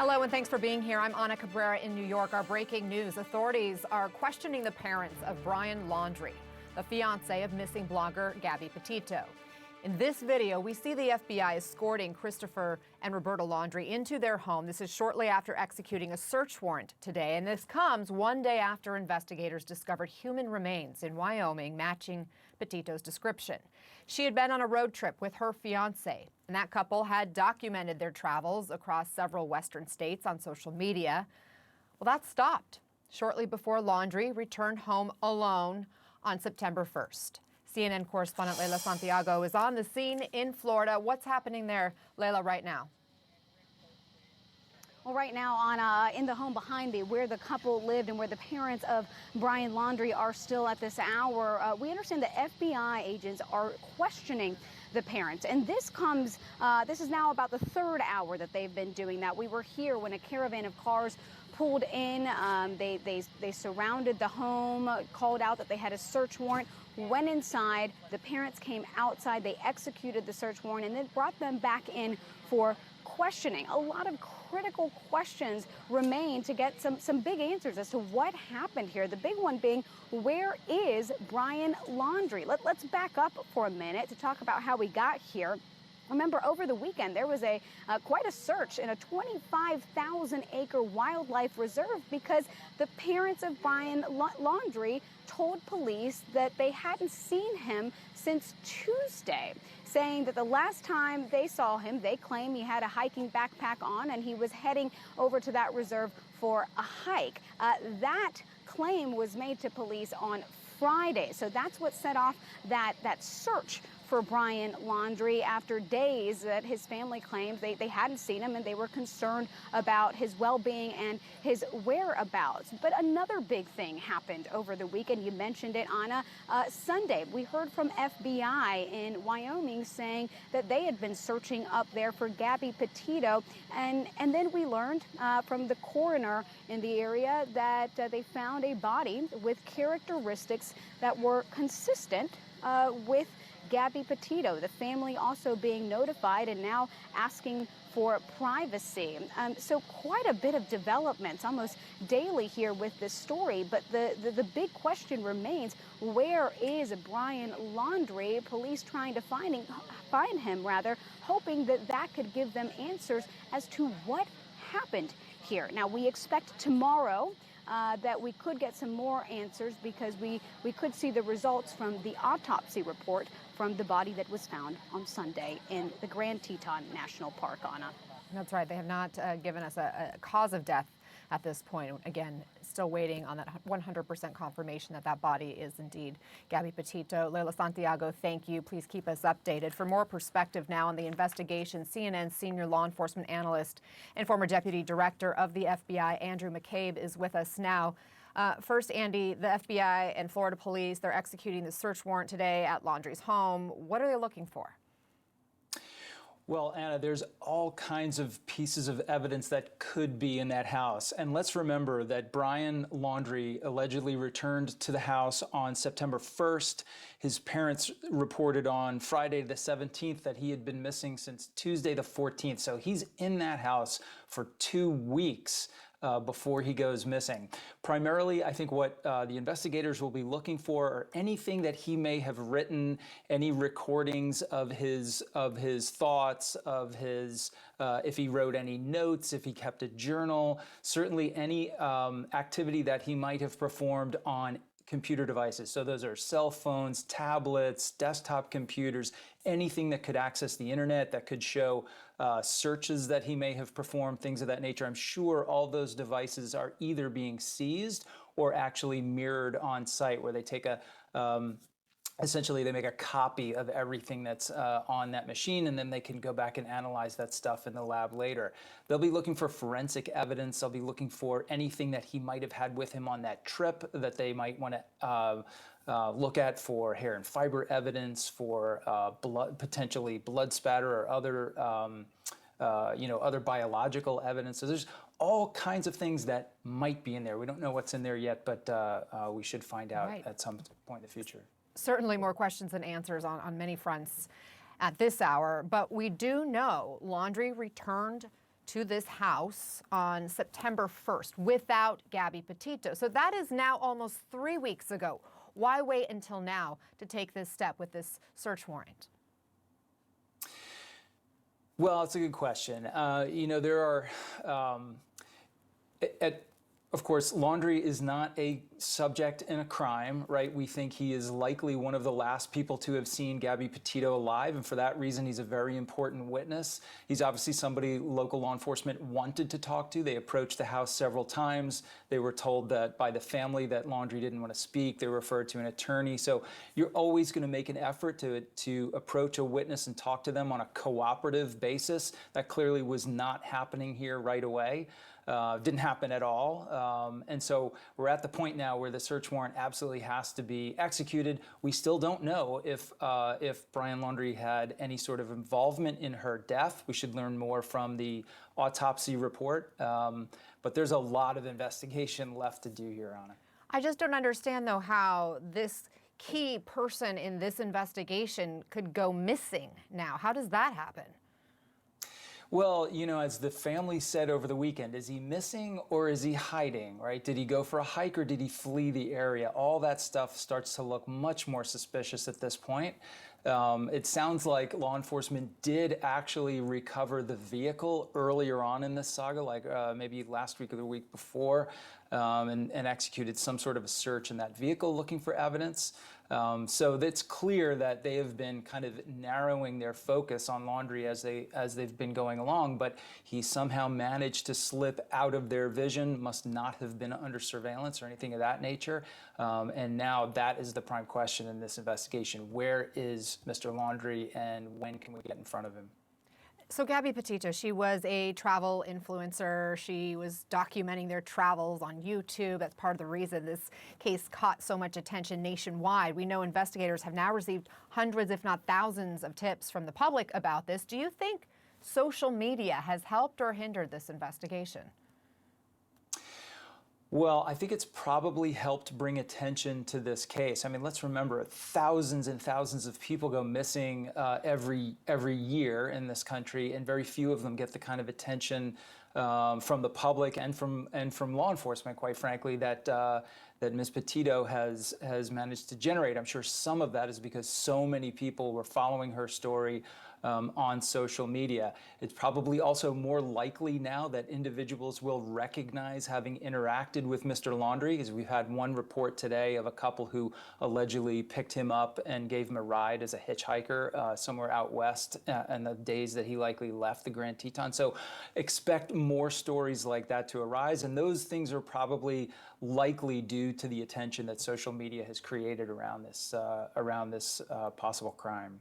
Hello and thanks for being here. I'm Ana Cabrera in New York. Our breaking news: authorities are questioning the parents of Brian Laundrie, the fiance of missing blogger Gabby Petito. In this video, we see the FBI escorting Christopher and Roberta Laundrie into their home. This is shortly after executing a search warrant today, and this comes one day after investigators discovered human remains in Wyoming matching Petito's description. She had been on a road trip with her fiance, and that couple had documented their travels across several western states on social media. Well, that stopped shortly before Laundrie returned home alone on September 1st. CNN correspondent Leila Santiago is on the scene in Florida. What's happening there, Leila, right now? Well, right now, Anna, in the home behind me, where the couple lived and where the parents of Brian Laundrie are still at this hour, we understand that FBI agents are questioning the parents. And this is now about the third hour that they've been doing that. We were here when a caravan of cars pulled in. They surrounded the home, called out that they had a search warrant, went inside. The parents came outside. They executed the search warrant and then brought them back in for questioning. A lot of critical questions remain to get some big answers as to what happened here. The big one being, where is Brian Laundrie? Let's back up for a minute to talk about how we got here. Remember, over the weekend, there was quite a search in a 25,000-acre wildlife reserve because the parents of Brian Laundrie told police that they hadn't seen him since Tuesday, saying that the last time they saw him, they claim he had a hiking backpack on and he was heading over to that reserve for a hike. That claim was made to police on Friday. So that's what set off that search for Brian Laundrie after days that his family claims they hadn't seen him and they were concerned about his well-being and his whereabouts. But another big thing happened over the weekend. You mentioned it, Anna. Sunday, we heard from FBI in Wyoming saying that they had been searching up there for Gabby Petito. And then we learned from the coroner in the area that they found a body with characteristics that were consistent with Gabby Petito. The family also being notified and now asking for privacy. So quite a bit of developments almost daily here with this story. But the big question remains, where is Brian Laundrie? Police trying to find him, hoping that could give them answers as to what happened here. Now, we expect tomorrow that we could get some more answers because we could see the results from the autopsy report from the body that was found on Sunday in the Grand Teton National Park, Anna. That's right. They have not given us a cause of death at this point. Again, still waiting on that 100% confirmation that body is indeed Gabby Petito. Leila Santiago, thank you. Please keep us updated. For more perspective now on the investigation, CNN senior law enforcement analyst and former deputy director of the FBI, Andrew McCabe, is with us now. First, Andy, the FBI and Florida police, they're executing the search warrant today at Laundrie's home. What are they looking for? Well, Anna, there's all kinds of pieces of evidence that could be in that house. And let's remember that Brian Laundrie allegedly returned to the house on September 1st. His parents reported on Friday the 17th that he had been missing since Tuesday the 14th. So he's in that house for 2 weeks. Before he goes missing. Primarily, I think what the investigators will be looking for are anything that he may have written, any recordings of his thoughts, of his if he wrote any notes, if he kept a journal, certainly any activity that he might have performed on computer devices. So those are cell phones, tablets, desktop computers, anything that could access the internet, that could show searches that he may have performed, things of that nature. I'm sure all those devices are either being seized or actually mirrored on site, where they take essentially they make a copy of everything that's on that machine, and then they can go back and analyze that stuff in the lab later. They'll be looking for forensic evidence. They'll be looking for anything that he might have had with him on that trip that they might want to look at for hair and fiber evidence, for potentially blood spatter or other other biological evidence. So there's all kinds of things that might be in there. We don't know what's in there yet, but we should find out at some point in the future. Certainly more questions than answers on many fronts at this hour, but we do know Laundrie returned to this house on September 1st without Gabby Petito. So that is now almost 3 weeks ago. Why wait until now to take this step with this search warrant? Well, it's a good question. There are, of course, Laundrie is not a subject in a crime, right? We think he is likely one of the last people to have seen Gabby Petito alive, and for that reason, he's a very important witness. He's obviously somebody local law enforcement wanted to talk to. They approached the house several times. They were told that by the family that Laundrie didn't want to speak. They referred to an attorney. So you're always going to make an effort to approach a witness and talk to them on a cooperative basis. That clearly was not happening here right away. Didn't happen at all. And so we're at the point now where the search warrant absolutely has to be executed. We still don't know if Brian Laundrie had any sort of involvement in her death. We should learn more from the autopsy report. But there's a lot of investigation left to do here, Anna. I just don't understand, though, how this key person in this investigation could go missing now. How does that happen? Well, as the family said over the weekend, is he missing or is he hiding, right? Did he go for a hike or did he flee the area? All that stuff starts to look much more suspicious at this point. It sounds like law enforcement did actually recover the vehicle earlier on in this saga, like maybe last week or the week before, and executed some sort of a search in that vehicle looking for evidence. So it's clear that they have been kind of narrowing their focus on Laundrie as they've been going along, but he somehow managed to slip out of their vision, must not have been under surveillance or anything of that nature. And now that is the prime question in this investigation. Where is Mr. Laundrie and when can we get in front of him? So Gabby Petito, she was a travel influencer. She was documenting their travels on YouTube. That's part of the reason this case caught so much attention nationwide. We know investigators have now received hundreds, if not thousands, of tips from the public about this. Do you think social media has helped or hindered this investigation? Well, I think it's probably helped bring attention to this case. I mean, let's remember, thousands and thousands of people go missing every year in this country, and very few of them get the kind of attention from the public and from law enforcement, quite frankly, that Ms. Petito has managed to generate. I'm sure some of that is because so many people were following her story on social media. It's probably also more likely now that individuals will recognize having interacted with Mr. Laundrie, because we've had one report today of a couple who allegedly picked him up and gave him a ride as a hitchhiker somewhere out west in the days that he likely left the Grand Teton. So expect more stories like that to arise, and those things are probably likely due to the attention that social media has created around this possible crime.